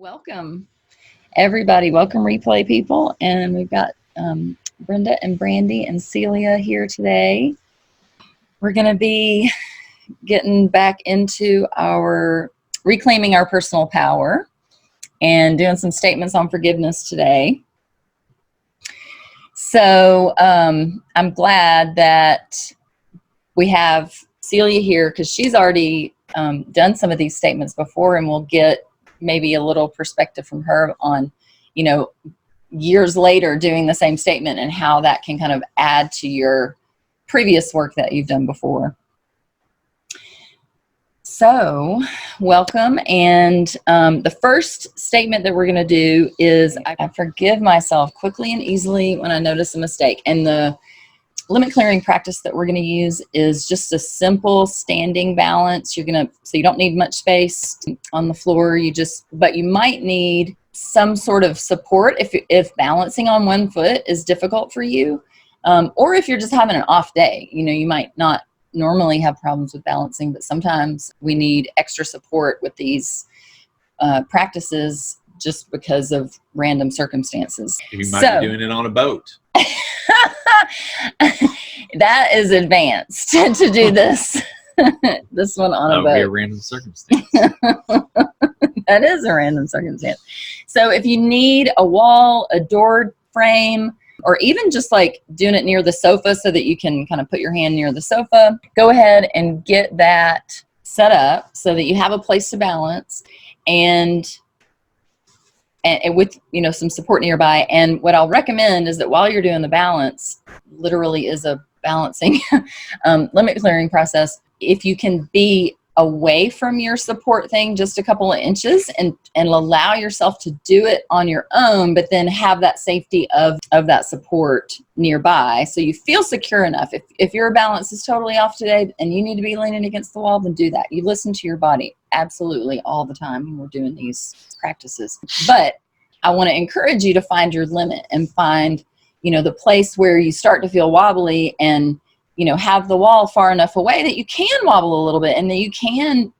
Welcome, everybody. Welcome, replay people. And we've got Brenda and Brandy and Celia here today. We're going to be getting back into our reclaiming our personal power and doing some statements on forgiveness today. So I'm glad that we have Celia here because she's already done some of these statements before, and we'll get maybe a little perspective from her on, years later doing the same statement and how that can kind of add to your previous work that you've done before. So welcome. And the first statement that we're going to do is I forgive myself quickly and easily when I notice a mistake. And the limit clearing practice that we're going to use is just a simple standing balance. So you don't need much space on the floor. But you might need some sort of support if balancing on one foot is difficult for you, or if you're just having an off day. You might not normally have problems with balancing, but sometimes we need extra support with these practices just because of random circumstances. You might be doing it on a boat. That is advanced to do this. This one on a boat. That would be a random circumstance. That is a random circumstance. So if you need a wall, a door frame, or even just like doing it near the sofa so that you can kind of put your hand near the sofa, go ahead and get that set up so that you have a place to balance and with some support nearby. And what I'll recommend is that while you're doing the balance, literally is a balancing limit clearing process, if you can be away from your support thing just a couple of inches and allow yourself to do it on your own, but then have that safety of that support nearby so you feel secure enough. If your balance is totally off today and you need to be leaning against the wall, then do that. You listen to your body absolutely all the time when we're doing these practices. But I want to encourage you to find your limit and find the place where you start to feel wobbly and have the wall far enough away that you can wobble a little bit and that you can,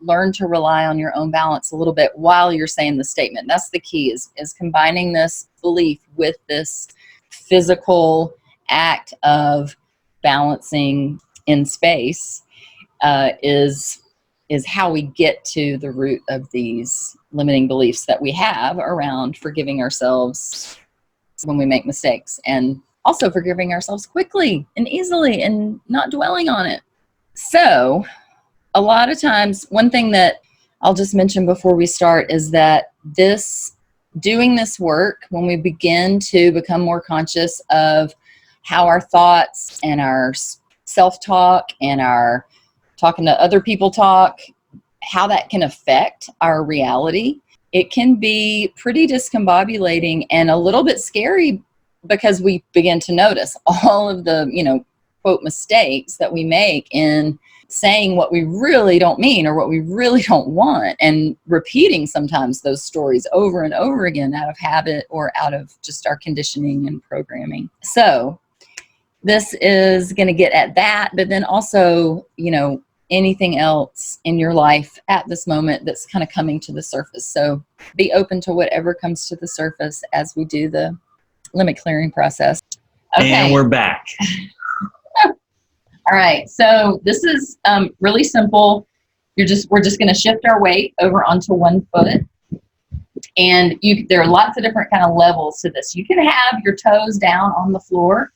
learn to rely on your own balance a little bit while you're saying the statement. That's the key is combining this belief with this physical act of balancing in space is how we get to the root of these limiting beliefs that we have around forgiving ourselves when we make mistakes, and also forgiving ourselves quickly and easily and not dwelling on it. So a lot of times, one thing that I'll just mention before we start is that doing this work, when we begin to become more conscious of how our thoughts and our self-talk and our talking to other people talk, how that can affect our reality, it can be pretty discombobulating and a little bit scary, because we begin to notice all of the, quote, mistakes that we make in saying what we really don't mean or what we really don't want, and repeating sometimes those stories over and over again out of habit or out of just our conditioning and programming. So this is going to get at that, but then also, anything else in your life at this moment that's kind of coming to the surface. So be open to whatever comes to the surface as we do the limit clearing process. Okay. And we're back. All right. So this is really simple. We're just going to shift our weight over onto one foot. And there are lots of different kind of levels to this. You can have your toes down on the floor.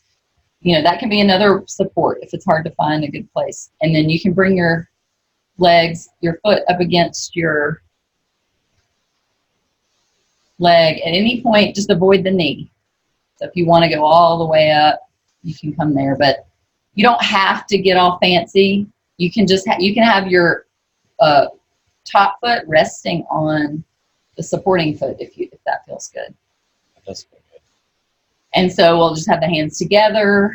That can be another support if it's hard to find a good place. And then you can bring your foot up against your leg at any point. Just avoid the knee. So if you want to go all the way up, you can come there, but you don't have to get all fancy. You can just you can have your top foot resting on the supporting foot if that feels good. That does feel good. And so we'll just have the hands together,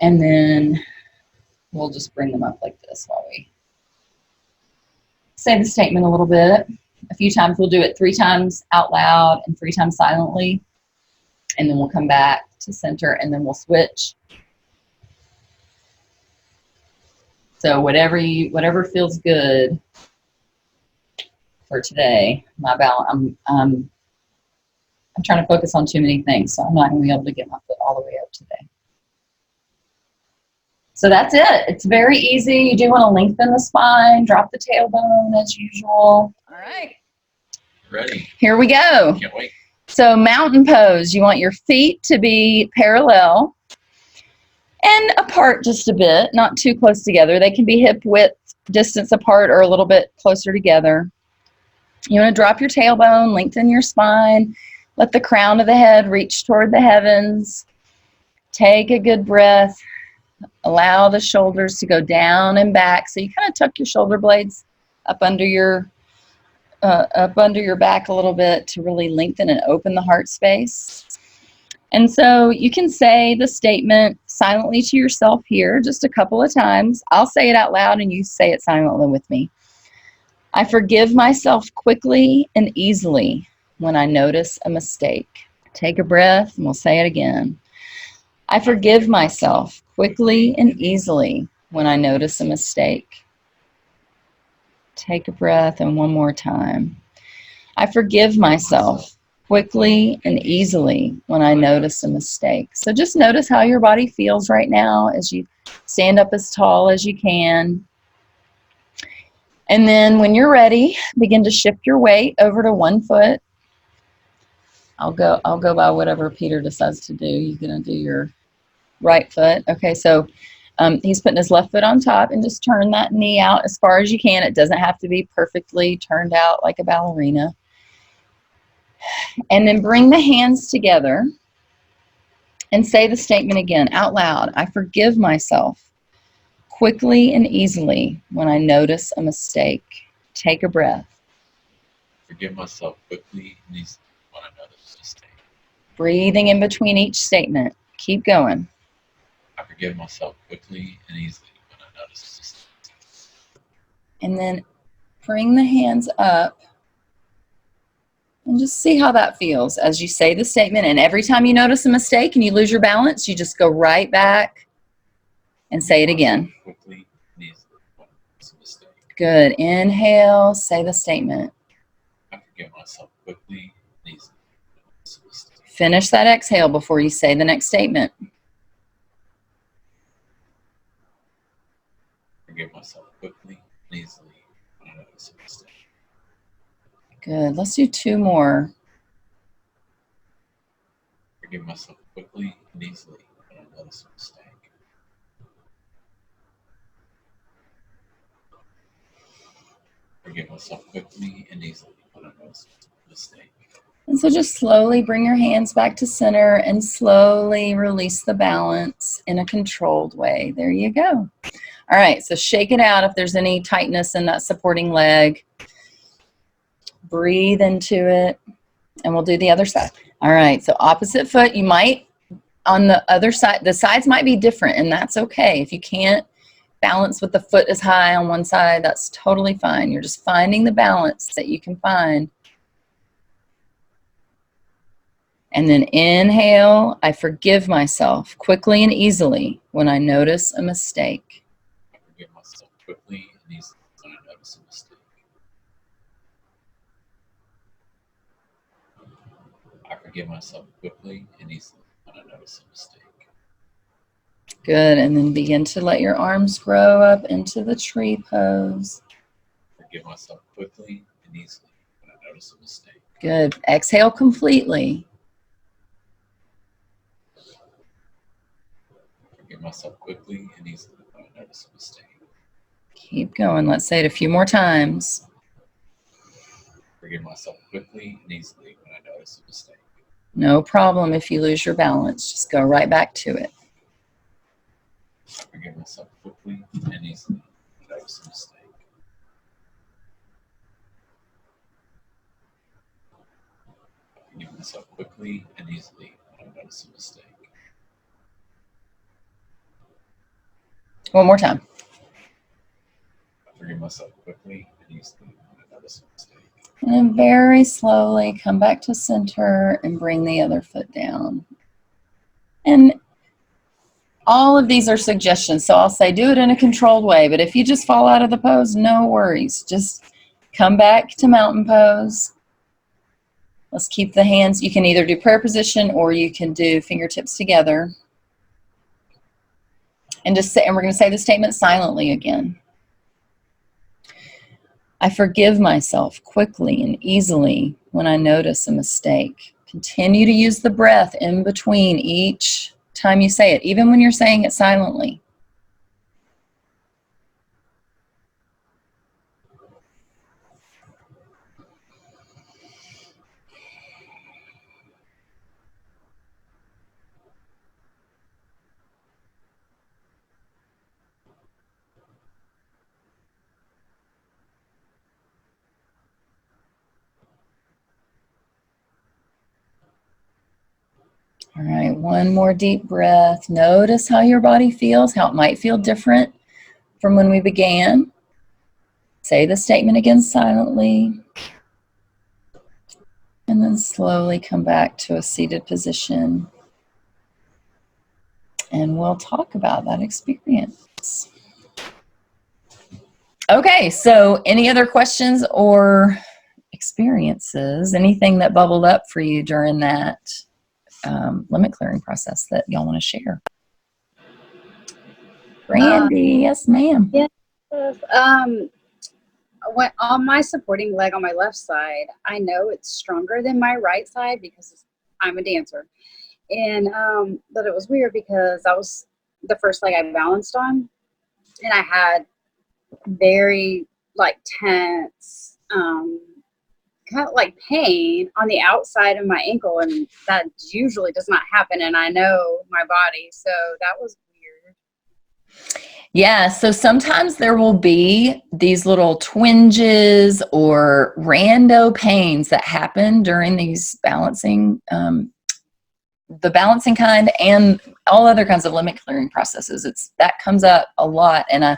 and then we'll just bring them up like this while we say the statement a little bit. A few times. We'll do it 3 times out loud and 3 times silently. And then we'll come back to center, and then we'll switch. So whatever feels good. for today. My balance, I'm trying to focus on too many things, so I'm not going to be able to get my foot all the way up today. So that's it. It's very easy. You do want to lengthen the spine, drop the tailbone as usual. All right. Ready. Here we go. Can't wait. So mountain pose, you want your feet to be parallel and apart just a bit, not too close together. They can be hip width distance apart or a little bit closer together. You want to drop your tailbone, lengthen your spine, let the crown of the head reach toward the heavens. Take a good breath. Allow the shoulders to go down and back. So you kind of tuck your shoulder blades up under your back a little bit to really lengthen and open the heart space. And so you can say the statement silently to yourself here just a couple of times. I'll say it out loud and you say it silently with me. I forgive myself quickly and easily when I notice a mistake. Take a breath and we'll say it again. I forgive myself quickly and easily when I notice a mistake. Take a breath and one more time. I forgive myself quickly and easily when I notice a mistake. So just notice how your body feels right now as you stand up as tall as you can. And then when you're ready, begin to shift your weight over to one foot. I'll go by whatever Peter decides to do. You're going to do your right foot. Okay, so he's putting his left foot on top and just turn that knee out as far as you can. It doesn't have to be perfectly turned out like a ballerina. And then bring the hands together and say the statement again out loud. I forgive myself quickly and easily when I notice a mistake. Take a breath. Forgive myself quickly and easily when I notice a mistake. Breathing in between each statement. Keep going. I forgive myself quickly and easily when I notice a mistake. And then bring the hands up and just see how that feels as you say the statement. And every time you notice a mistake and you lose your balance, you just go right back and say it again. Quickly and easily when I notice a mistake. Good. Inhale, say the statement. I forgive myself quickly and easily when I notice a mistake. Finish that exhale before you say the next statement. Forgive myself quickly and easily when I notice a mistake. Good. Let's do two more. Forgive myself quickly and easily when I notice a mistake. Forgive myself quickly and easily when I notice a mistake. And so just slowly bring your hands back to center and slowly release the balance in a controlled way. There you go. All right, so shake it out if there's any tightness in that supporting leg. Breathe into it, and we'll do the other side. All right, so opposite foot, you might, on the other side, the sides might be different, and that's okay. If you can't balance with the foot as high on one side, that's totally fine. You're just finding the balance that you can find. And then inhale, I forgive myself quickly and easily when I notice a mistake. I forgive myself quickly and easily when I notice a mistake. I forgive myself quickly and easily when I notice a mistake. Good, and then begin to let your arms grow up into the tree pose. Forgive myself quickly and easily when I notice a mistake. Good, exhale completely. Forgive myself quickly and easily when I notice a mistake. Keep going, let's say it a few more times. Forgive myself quickly and easily when I notice a mistake. No problem if you lose your balance, just go right back to it. Forgive myself quickly and easily when I notice a mistake. Forgive myself quickly and easily when I notice a mistake. One more time. Forgive myself quickly and easily when I notice a mistake. And then very slowly come back to center and bring the other foot down. And all of these are suggestions, so I'll say do it in a controlled way, but if you just fall out of the pose, no worries. Just Come back to mountain pose. Let's keep the hands. You can either do prayer position or you can do fingertips together. And just say, and we're going to say the statement silently again. I forgive myself quickly and easily when I notice a mistake. Continue to use the breath in between each time you say it, even when you're saying it silently. All right, one more deep breath. Notice how your body feels, how it might feel different from when we began. Say the statement again silently. And then slowly come back to a seated position. And we'll talk about that experience. Okay, so any other questions or experiences? Anything that bubbled up for you during that limit clearing process that y'all want to share? Brandy, yes, ma'am. Yeah. When on my supporting leg on my left side, I know it's stronger than my right side because I'm a dancer. And but it was weird because that was the first leg I balanced on, and I had very like tense, kind of like pain on the outside of my ankle, and that usually does not happen. And I know my body, so that was weird. Yeah, so sometimes there will be these little twinges or rando pains that happen during these balancing, the balancing kind and all other kinds of limit clearing processes. That comes up a lot, and I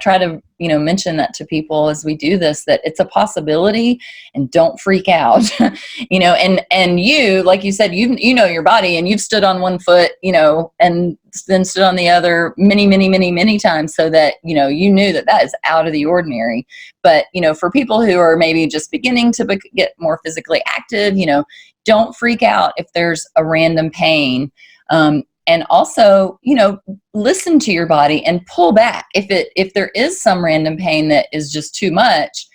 try to mention that to people as we do this, that it's a possibility, and don't freak out. And you, like you said, you know your body, and you've stood on one foot, and then stood on the other many times, so that you knew that is out of the ordinary. But for people who are maybe just beginning to get more physically active, don't freak out if there's a random pain. And also, listen to your body and pull back. If there is some random pain that is just too much,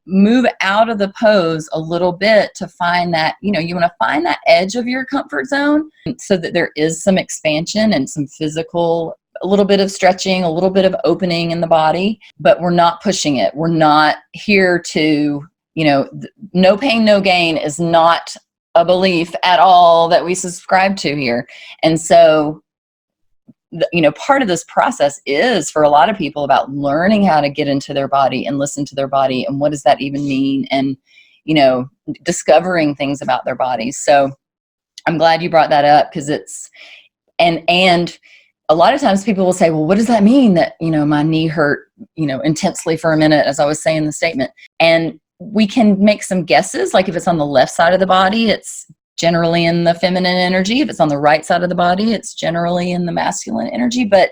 move out of the pose a little bit to find that, you want to find that edge of your comfort zone so that there is some expansion and some physical, a little bit of stretching, a little bit of opening in the body, but we're not pushing it. We're not here to, no pain, no gain is not a belief at all that we subscribe to here. And so, part of this process is for a lot of people about learning how to get into their body and listen to their body, and what does that even mean, and discovering things about their bodies. So I'm glad you brought that up, because it's and a lot of times people will say, well, what does that mean that my knee hurt intensely for a minute, as I was saying in the statement? And we can make some guesses, like if it's on the left side of the body, it's generally in the feminine energy. If it's on the right side of the body, it's generally in the masculine energy. But,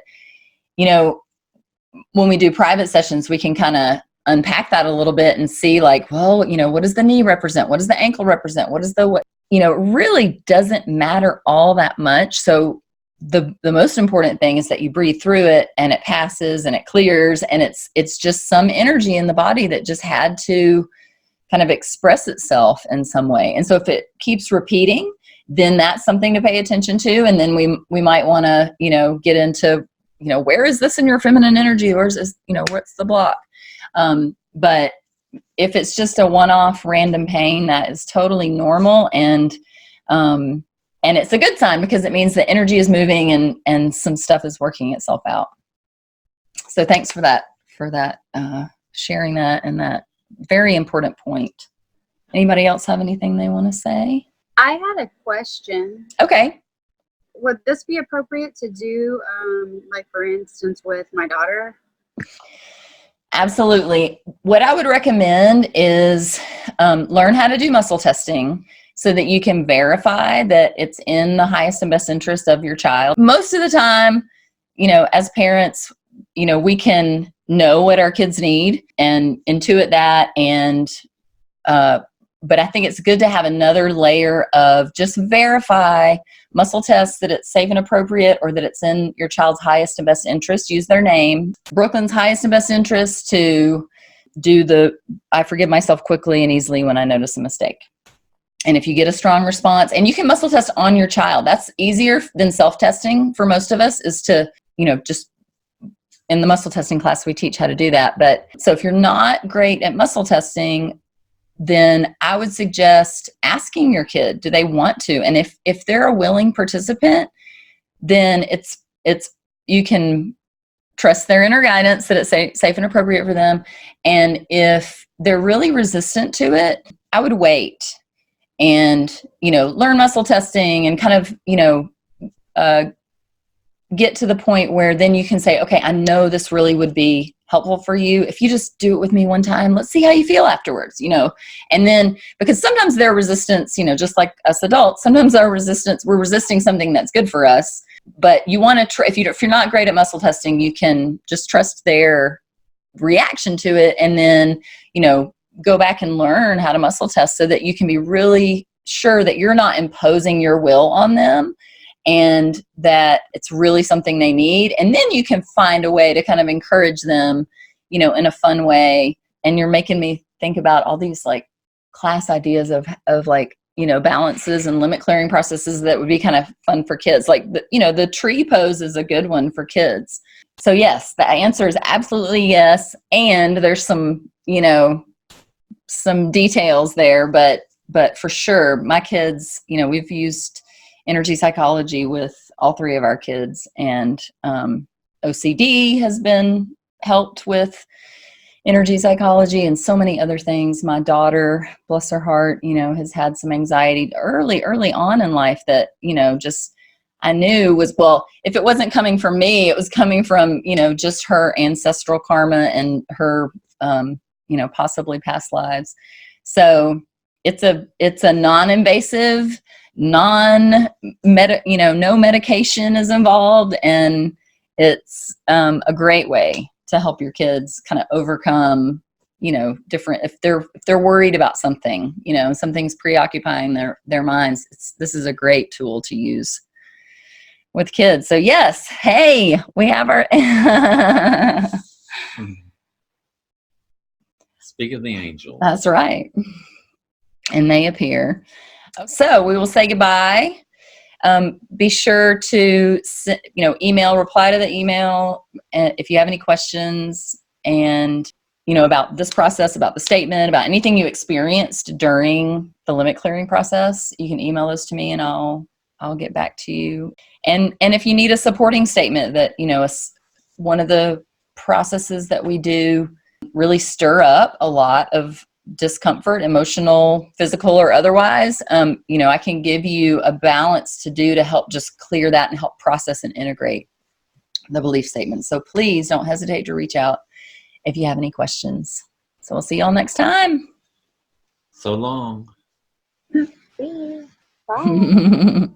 when we do private sessions, we can kind of unpack that a little bit and see, like, well, what does the knee represent? What does the ankle represent? What is it really doesn't matter all that much. So the most important thing is that you breathe through it, and it passes and it clears, and it's just some energy in the body that just had to kind of express itself in some way. And so if it keeps repeating, then that's something to pay attention to. And then we might want to, get into, where is this in your feminine energy? Where's this, what's the block? But if it's just a one-off random pain, that is totally normal. And it's a good sign, because it means the energy is moving and some stuff is working itself out. So thanks for that, sharing that, and that very important point. Anybody else have anything they want to say? I had a question. Okay. Would this be appropriate to do, like for instance, with my daughter? Absolutely. What I would recommend is learn how to do muscle testing so that you can verify that it's in the highest and best interest of your child. Most of the time, as parents, we can know what our kids need and intuit that. And, but I think it's good to have another layer of just verify muscle tests that it's safe and appropriate, or that it's in your child's highest and best interest. Use their name. Brooklyn's highest and best interest to do I forgive myself quickly and easily when I notice a mistake. And if you get a strong response, and you can muscle test on your child, that's easier than self-testing for most of us, is to, just in the muscle testing class, we teach how to do that. But so if you're not great at muscle testing, then I would suggest asking your kid, do they want to? And if they're a willing participant, then you can trust their inner guidance that it's safe and appropriate for them. And if they're really resistant to it, I would wait and, learn muscle testing and kind of, get to the point where then you can say, okay, I know this really would be helpful for you. If you just do it with me one time, let's see how you feel afterwards, and then, because sometimes their resistance, just like us adults, sometimes we're resisting something that's good for us, but you want to if you're not great at muscle testing, you can just trust their reaction to it. And then, go back and learn how to muscle test so that you can be really sure that you're not imposing your will on them, and that it's really something they need. And then you can find a way to kind of encourage them, in a fun way. And you're making me think about all these like class ideas of like, balances and limit clearing processes that would be kind of fun for kids. Like, the tree pose is a good one for kids. So yes, the answer is absolutely yes. And there's some, some details there, but for sure, my kids, we've used energy psychology with all three of our kids, and OCD has been helped with energy psychology and so many other things. My daughter, bless her heart, has had some anxiety early on in life that, just I knew was, well, if it wasn't coming from me, it was coming from, just her ancestral karma and her, possibly past lives. So it's a non-invasive, no medication is involved, and it's a great way to help your kids kind of overcome, different, if they're worried about something, something's preoccupying their minds. This is a great tool to use with kids. So yes, hey, we have our Speak of the angels. That's right. And they appear. So we will say goodbye. Be sure to, reply to the email if you have any questions, and, about this process, about the statement, about anything you experienced during the limit clearing process. You can email those to me and I'll get back to you. And if you need a supporting statement that, one of the processes that we do really stir up a lot of discomfort, emotional, physical, or otherwise, I can give you a balance to do to help just clear that and help process and integrate the belief statement. So please don't hesitate to reach out if you have any questions. So we'll see y'all next time. So long. See you. Bye.